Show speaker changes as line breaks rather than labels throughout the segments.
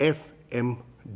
FM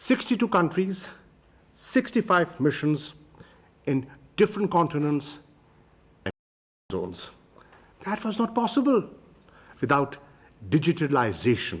62 countries, 65 missions in different continents and zones. That was not possible without digitalization.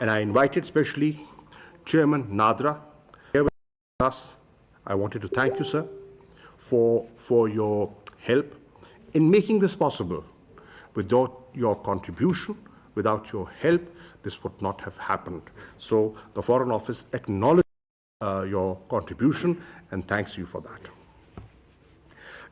And I invited specially Chairman Nadra here with us. I wanted to thank you, sir, for your help in making this possible. Without your contribution, without your help, this would not have happened. So the Foreign Office acknowledges your contribution and thanks you for that.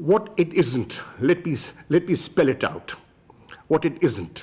What it isn't, let me spell it out. What it isn't.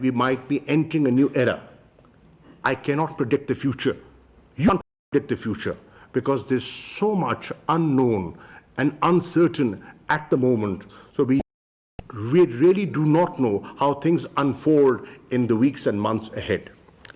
we might be entering a new era. I cannot predict the future. You can't predict the future because there's so much unknown and uncertain at the moment. So we really do not know how things unfold in the weeks and months ahead.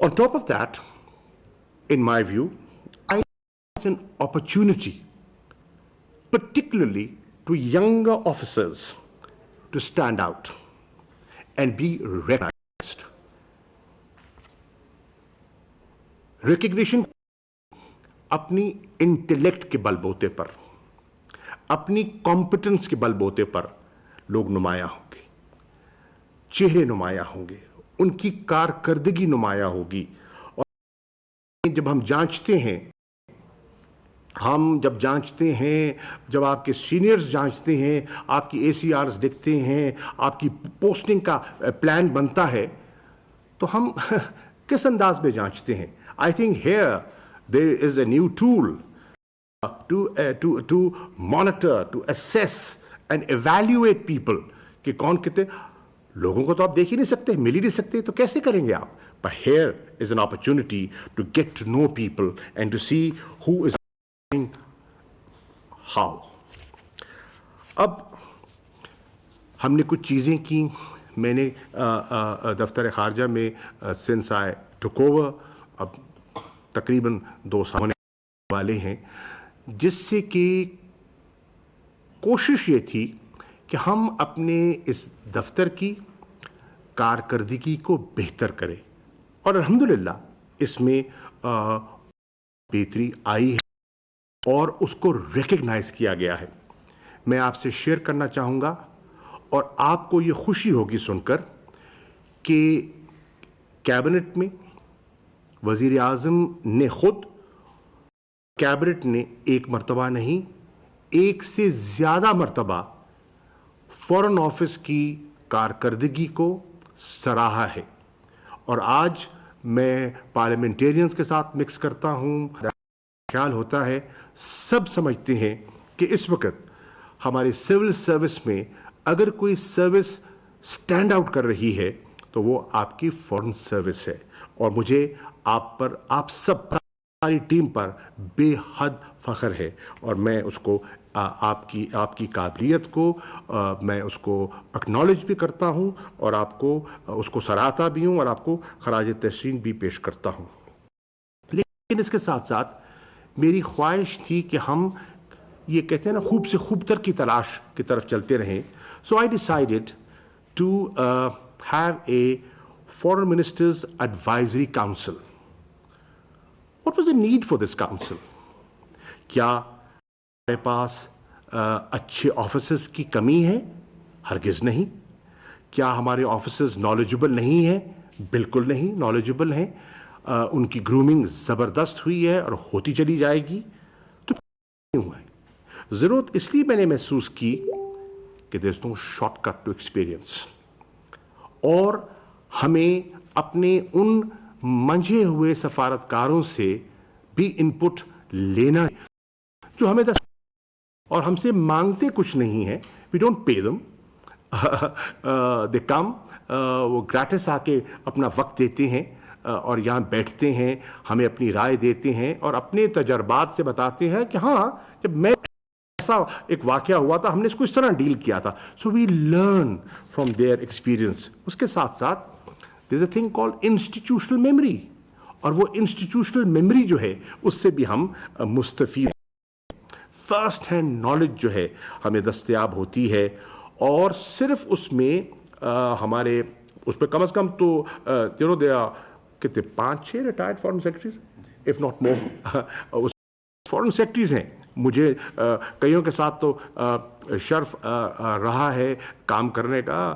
On top of that, in my view, I think it's an opportunity, particularly to younger officers, to stand out and be recognized. Recognition اپنی intellect کے بل بوتے پر, اپنی competence کے بل بوتے پر لوگ نمایاں ہوں گے, چہرے نمایاں ہوں گے, ان کی کارکردگی نمایاں ہوگی. اور جب ہم جانچتے ہیں, جب آپ کے سینئرز جانچتے ہیں, آپ کی ACRs دیکھتے ہیں, آپ کی پوسٹنگ کا پلان بنتا ہے, تو ہم کس انداز میں جانچتے ہیں؟ I think here there is a new tool to monitor, to assess and evaluate people کہ کون کتنے لوگوں کو تو آپ دیکھ ہی نہیں سکتے, مل ہی نہیں سکتے, تو کیسے کریں گے آپ؟ But here is an opportunity to get to know people and to see who is doing how. اب ہم نے کچھ چیزیں کی. میں نے دفتر خارجہ میں since I took over, اب تقریباً 2 سال ہونے والے ہیں, جس سے کہ کوشش یہ تھی کہ ہم اپنے اس دفتر کی کارکردگی کو بہتر کریں, اور الحمدللہ اس میں بہتری آئی ہے اور اس کو ریکگنائز کیا گیا ہے. میں آپ سے شیئر کرنا چاہوں گا, اور آپ کو یہ خوشی ہوگی سن کر کہ کیبنٹ میں وزیر اعظم نے خود, کیبنٹ نے ایک مرتبہ نہیں 1 سے زیادہ مرتبہ فارن آفس کی کارکردگی کو سراہا ہے. اور آج میں پارلیمنٹیرینز کے ساتھ مکس کرتا ہوں, خیال ہوتا ہے سب سمجھتے ہیں کہ اس وقت ہماری سول سروس میں اگر کوئی سروس سٹینڈ آؤٹ کر رہی ہے تو وہ آپ کی فارن سروس ہے. اور مجھے آپ پر, آپ سب پر, ہماری ٹیم پر بے حد فخر ہے, اور میں اس کو آپ کی قابلیت کو میں اس کو اکنالج بھی کرتا ہوں, اور آپ کو اس کو سراہتا بھی ہوں, اور آپ کو خراج تحسین بھی پیش کرتا ہوں. لیکن اس کے ساتھ ساتھ میری خواہش تھی کہ ہم یہ کہتے ہیں نا خوب سے خوب تر کی تلاش کی طرف چلتے رہیں. So I decided to have a Foreign Ministers Advisory Council. What was the need for this council? کیا ہمارے پاس اچھے آفیسرز کی کمی ہے؟ ہرگز نہیں. کیا ہمارے آفیسرز نالجبل نہیں ہیں؟ بالکل نہیں, نالجبل ہیں. ان کی گرومنگ زبردست ہوئی ہے اور ہوتی چلی جائے گی. تو کیوں ہے ضرورت؟ اس لیے میں نے محسوس کی کہ there's no shortcut to experience, اور ہمیں اپنے ان منجھے ہوئے سفارتکاروں سے بھی انپٹ لینا جو ہمیں اور ہم سے مانگتے کچھ نہیں ہیں. we don't pay them, they come, وہ گریٹس آ کے اپنا وقت دیتے ہیں اور یہاں بیٹھتے ہیں, ہمیں اپنی رائے دیتے ہیں اور اپنے تجربات سے بتاتے ہیں کہ ہاں جب میں ایسا ایک واقعہ ہوا تھا ہم نے اس کو اس طرح ڈیل کیا تھا. So we learn from their experience. اس کے ساتھ ساتھ there is a thing called institutional memory, اور وہ انسٹیٹیوشنل میموری جو ہے اس سے بھی ہم مستفید ہیں. فرسٹ ہینڈ نالج جو ہے ہمیں دستیاب ہوتی ہے, اور صرف اس میں ہمارے اس پہ کم از کم تو کتنے 5-6 retired foreign secretaries, if not more, foreign secretaries ہیں. مجھے کئیوں کے ساتھ تو شرف رہا ہے کام کرنے کا.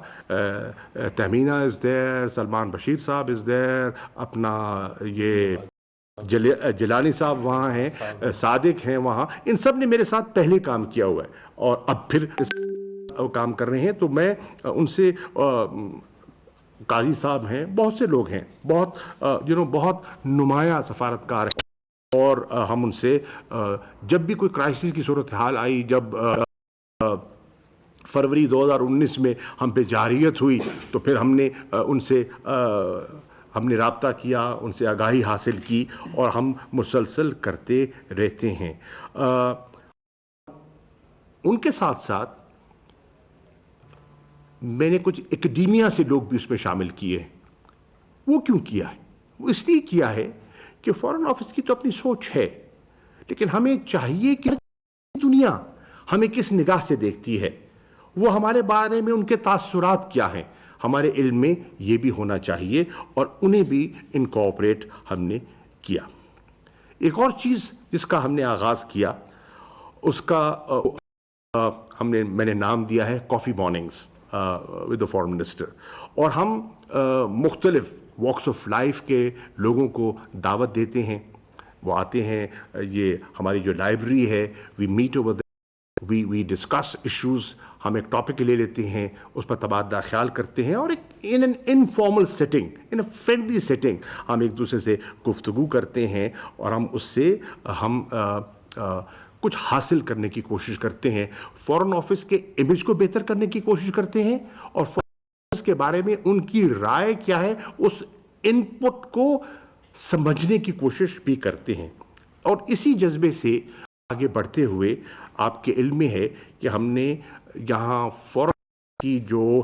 تہمینہ از دیر, سلمان بشیر صاحب از دیر, اپنا یہ جیلانی صاحب وہاں ہیں, صادق ہیں وہاں. ان سب نے میرے ساتھ پہلے کام کیا ہوا ہے اور اب پھر کام کر رہے ہیں. تو میں ان سے, قاضی صاحب ہیں, بہت سے لوگ ہیں, بہت نمایاں سفارتکار ہیں, اور ہم ان سے جب بھی کوئی کرائسس کی صورتحال آئی, جب فروری 2019 میں ہم پہ جارحیت ہوئی, تو پھر ہم نے ان سے ہم نے رابطہ کیا, ان سے آگاہی حاصل کی, اور ہم مسلسل کرتے رہتے ہیں. ان کے ساتھ ساتھ میں نے کچھ اکیڈیمیا سے لوگ بھی اس میں شامل کیے ہیں. وہ کیوں کیا ہے؟ وہ اس لیے کیا ہے کہ فارن آفس کی تو اپنی سوچ ہے, لیکن ہمیں چاہیے کہ دنیا ہمیں کس نگاہ سے دیکھتی ہے, وہ ہمارے بارے میں ان کے تاثرات کیا ہیں, ہمارے علم میں یہ بھی ہونا چاہیے, اور انہیں بھی انکارپوریٹ ہم نے کیا. ایک اور چیز جس کا ہم نے آغاز کیا اس کا میں نے نام دیا ہے coffee mornings with the foreign minister. اور ہم مختلف واکس آف لائف کے لوگوں کو دعوت دیتے ہیں, وہ آتے ہیں. یہ ہماری جو لائبریری ہے, we meet over we discuss issues. ہم ایک ٹاپک لے لیتے ہیں, اس پر تبادلہ خیال کرتے ہیں, اور ایک in an informal setting, in a friendly setting ہم ایک دوسرے سے گفتگو کرتے ہیں, اور ہم اس سے ہم کچھ حاصل کرنے کی کوشش کرتے ہیں. فارن آفس کے امیج کو بہتر کرنے کی کوشش کرتے ہیں, اور فارن آفس کے بارے میں ان کی رائے کیا ہے اس ان پٹ کو سمجھنے کی کوشش بھی کرتے ہیں. اور اسی جذبے سے آگے بڑھتے ہوئے آپ کے علم میں ہے کہ ہم نے یہاں فارن کی جو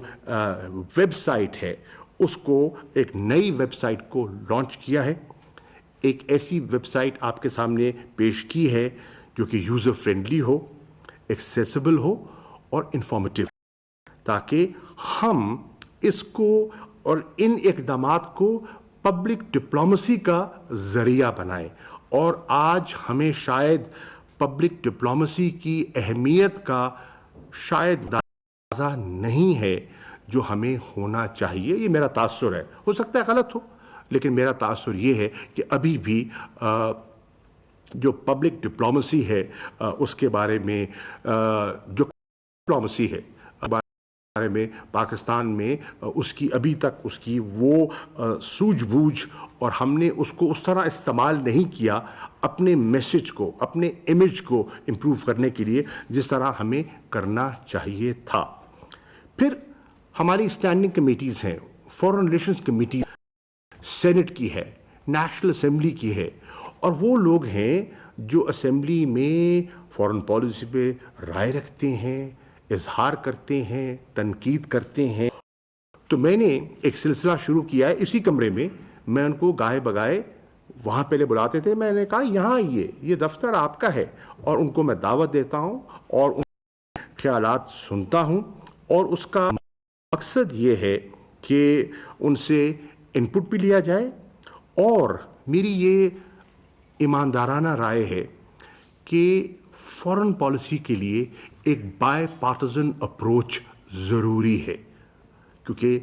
ویب سائٹ ہے اس کو ایک نئی ویب سائٹ کو لانچ کیا ہے. ایک ایسی ویب سائٹ آپ کے سامنے پیش کی ہے جو کہ یوزر فرینڈلی ہو, ایکسیسیبل ہو اور انفارمیٹیو, تاکہ ہم اس کو اور ان اقدامات کو پبلک ڈپلومیسی کا ذریعہ بنائیں. اور آج ہمیں شاید پبلک ڈپلومیسی کی اہمیت کا شاید اندازہ نہیں ہے جو ہمیں ہونا چاہیے. یہ میرا تاثر ہے, ہو سکتا ہے غلط ہو, لیکن میرا تاثر یہ ہے کہ ابھی بھی جو پبلک ڈپلومیسی ہے اس کے بارے میں جو ڈپلومیسی ہے بارے میں پاکستان میں اس کی ابھی تک اس کی وہ سوجھ بوجھ, اور ہم نے اس کو اس طرح استعمال نہیں کیا اپنے میسج کو, اپنے امیج کو امپروو کرنے کے لیے جس طرح ہمیں کرنا چاہیے تھا. پھر ہماری اسٹینڈنگ کمیٹیز ہیں, فارن ریلیشنز کمیٹی سینٹ کی ہے, نیشنل اسمبلی کی ہے, اور وہ لوگ ہیں جو اسمبلی میں فارن پالیسی پہ رائے رکھتے ہیں, اظہار کرتے ہیں, تنقید کرتے ہیں. تو میں نے ایک سلسلہ شروع کیا ہے اسی کمرے میں. میں ان کو گائے بگائے وہاں پہلے بلاتے تھے, میں نے کہا یہاں آئیے, یہ دفتر آپ کا ہے, اور ان کو میں دعوت دیتا ہوں اور ان کے خیالات سنتا ہوں. اور اس کا مقصد یہ ہے کہ ان سے ان پٹ بھی لیا جائے, اور میری یہ ایماندارانہ رائے ہے کہ فارن پالیسی کے لیے ایک بائی پارٹیزن اپروچ ضروری ہے, کیونکہ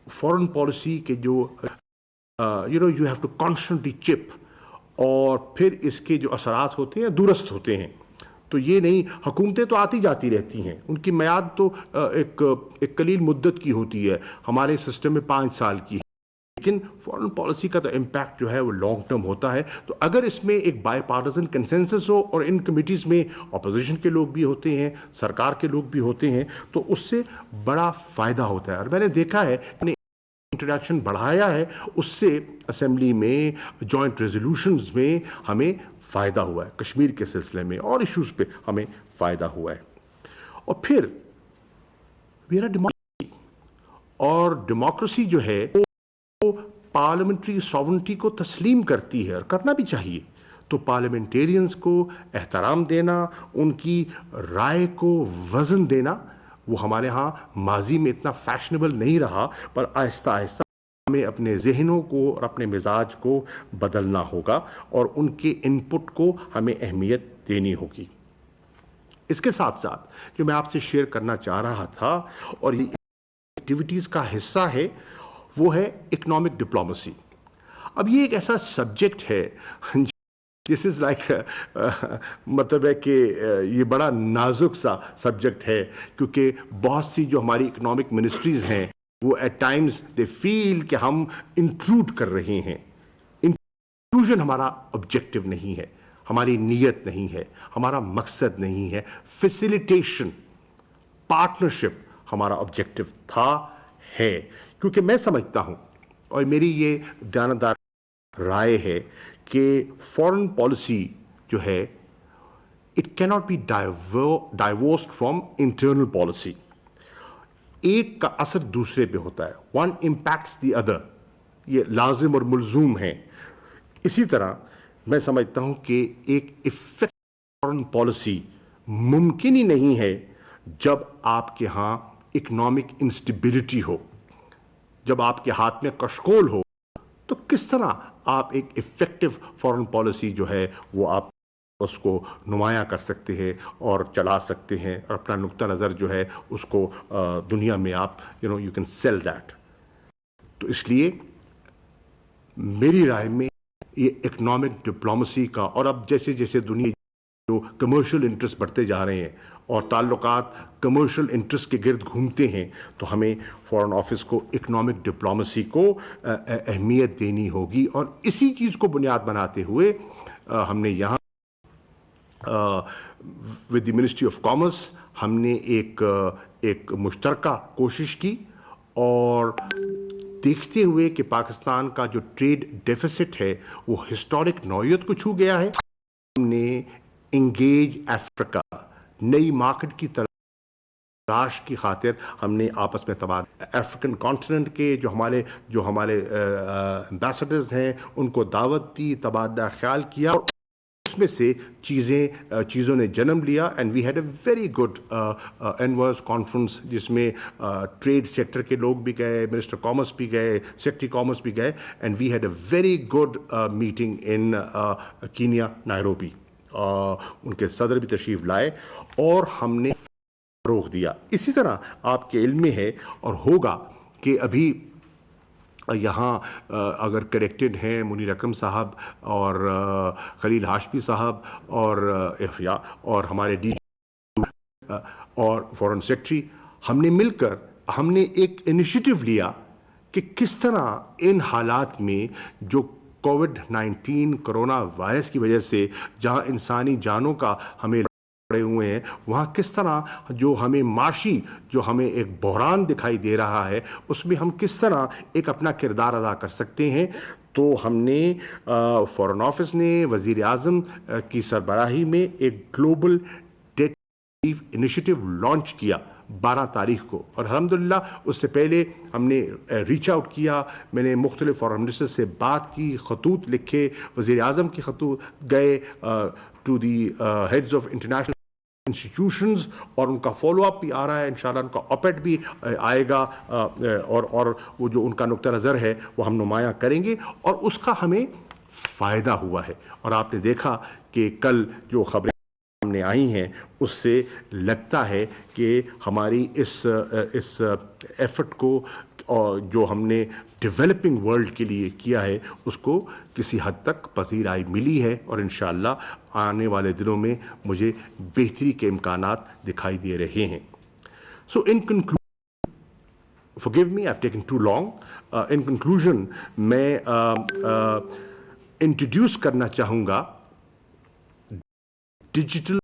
فارن پالیسی کے جو یو ہیو ٹو کانسٹنٹلی چپ, اور پھر اس کے جو اثرات ہوتے ہیں دورست ہوتے ہیں. تو یہ نہیں, حکومتیں تو آتی جاتی رہتی ہیں, ان کی میعاد تو ایک قلیل مدت کی ہوتی ہے, ہمارے سسٹم میں 5 سال کی ہے, لیکن فارن پالیسی کا تو امپیکٹ جو ہے وہ لانگ ٹرم ہوتا ہے. تو اگر اس میں ایک بائی پارٹیزن کنسنسس ہو, اور ان کمیٹیز میں اپوزیشن کے لوگ بھی ہوتے ہیں, سرکار کے لوگ بھی ہوتے ہیں, تو اس سے بڑا فائدہ ہوتا ہے. اور میں نے دیکھا ہے انٹریکشن بڑھایا ہے, اس سے اسمبلی میں جوائنٹ ریزولوشنز میں ہمیں فائدہ ہوا ہے, کشمیر کے سلسلے میں اور ایشوز پہ ہمیں فائدہ ہوا ہے. اور پھر میرا ڈیموکریسی, اور ڈیموکریسی جو ہے وہ پارلیمنٹری ساورنٹی کو تسلیم کرتی ہے, اور کرنا بھی چاہیے. تو پارلیمنٹیرینز کو احترام دینا, ان کی رائے کو وزن دینا, وہ ہمارے ہاں ماضی میں اتنا فیشنیبل نہیں رہا, پر آہستہ آہستہ ہمیں اپنے ذہنوں کو اور اپنے مزاج کو بدلنا ہوگا, اور ان کے ان پٹ کو ہمیں اہمیت دینی ہوگی. اس کے ساتھ ساتھ جو میں آپ سے شیئر کرنا چاہ رہا تھا, اور یہ ایکٹیویٹیز کا حصہ ہے, وہ ہے اکنامک ڈپلومیسی. اب یہ ایک ایسا سبجیکٹ ہے دس از لائک مطلب ہے کہ یہ بڑا نازک سا سبجیکٹ ہے, کیونکہ بہت سی جو ہماری اکنامک منسٹریز ہیں وہ ایٹ ٹائمز دے فیل کہ ہم انٹروڈ کر رہے ہیں. انٹروژن ہمارا آبجیکٹو نہیں ہے, ہماری نیت نہیں ہے, ہمارا مقصد نہیں ہے. فیسیلیٹیشن, پارٹنرشپ ہمارا آبجیکٹو تھا, ہے. کیونکہ میں سمجھتا ہوں, اور میری یہ دیانتدار رائے ہے کہ فارن پالیسی جو ہے it can not be divorced from internal policy. ایک کا اثر دوسرے پہ ہوتا ہے, ون امپیکٹس دی ادر, یہ لازم اور ملزوم ہیں. اسی طرح میں سمجھتا ہوں کہ ایک افیکٹو فارن پالیسی ممکن ہی نہیں ہے جب آپ کے ہاں اکنامک انسٹیبلٹی ہو, جب آپ کے ہاتھ میں کشکول ہو. تو کس طرح آپ ایک افیکٹو فارن پالیسی جو ہے وہ آپ اس کو نمایاں کر سکتے ہیں اور چلا سکتے ہیں، اور اپنا نقطہ نظر جو ہے اس کو دنیا میں آپ یو کین سیل دیٹ. تو اس لیے میری رائے میں یہ اکنامک ڈپلومسی کا، اور اب جیسے جیسے دنیا جو کمرشل انٹرسٹ بڑھتے جا رہے ہیں اور تعلقات کمرشل انٹرسٹ کے گرد گھومتے ہیں، تو ہمیں فارن آفس کو اکنامک ڈپلومسی کو اہمیت دینی ہوگی. اور اسی چیز کو بنیاد بناتے ہوئے ہم نے یہاں with the ministry of commerce ہم نے ایک مشترکہ کوشش کی، اور دیکھتے ہوئے کہ پاکستان کا جو ٹریڈ ڈیفیسٹ ہے وہ ہسٹورک نوعیت کو چھو گیا ہے، ہم نے انگیج افریقہ، نئی مارکیٹ کی تلاش کی خاطر ہم نے آپس میں تبادلہ افریقن کانٹیننٹ کے جو ہمارے امبیسڈرز ہیں ان کو دعوت دی، تبادلہ خیال کیا، اور اس میں سے چیزوں نے جنم لیا. And we had a very good inverse conference, جس میں ٹریڈ سیکٹر کے لوگ بھی گئے، منسٹر کامرس بھی گئے، سیکرٹری کامرس بھی گئے، and we had a very good meeting in Kenya, Nairobi. ان کے صدر بھی تشریف لائے اور ہم نے فروغ دیا. اسی طرح آپ کے علم میں ہے اور ہوگا کہ ابھی یہاں اگر کریکٹڈ ہیں منیر اکرم صاحب اور خلیل ہاشمی صاحب اور ہمارے ڈی اور فورن سیکرٹری، ہم نے مل کر ہم نے ایک انیشیٹو لیا کہ کس طرح ان حالات میں جو کووڈ-19 کرونا وائرس کی وجہ سے جہاں انسانی جانوں کا ہمیں پڑے ہوئے ہیں، وہاں کس طرح جو ہمیں معاشی جو ہمیں ایک بحران دکھائی دے رہا ہے اس میں ہم کس طرح ایک اپنا کردار ادا کر سکتے ہیں. تو ہم نے فارن آفس نے وزیر اعظم کی سربراہی میں ایک global debt relief initiative launch کیا 12 تاریخ کو، اور الحمدللہ اس سے پہلے ہم نے ریچ آؤٹ کیا. میں نے مختلف فارن منسٹر سے بات کی، خطوط لکھے، وزیر اعظم کی خطوط گئے to the heads of international institutions, اور ان کا فالو اپ بھی آ رہا ہے. انشاءاللہ ان کا آپیڈ بھی آئے گا، اور وہ جو ان کا نقطہ نظر ہے وہ ہم نمایاں کریں گے، اور اس کا ہمیں فائدہ ہوا ہے. اور آپ نے دیکھا کہ کل جو خبریں سامنے آئی ہیں اس سے لگتا ہے کہ ہماری اس ایفرٹ کو جو ہم نے ڈیولپنگ ورلڈ کے لیے کیا ہے اس کو کسی حد تک پذیرائی ملی ہے، اور انشاءاللہ آنے والے دنوں میں مجھے بہتری کے امکانات دکھائی دے رہے ہیں. So in conclusion, forgive me I've taken too long. In conclusion میں انٹروڈیوس کرنا چاہوں گا ڈیجیٹل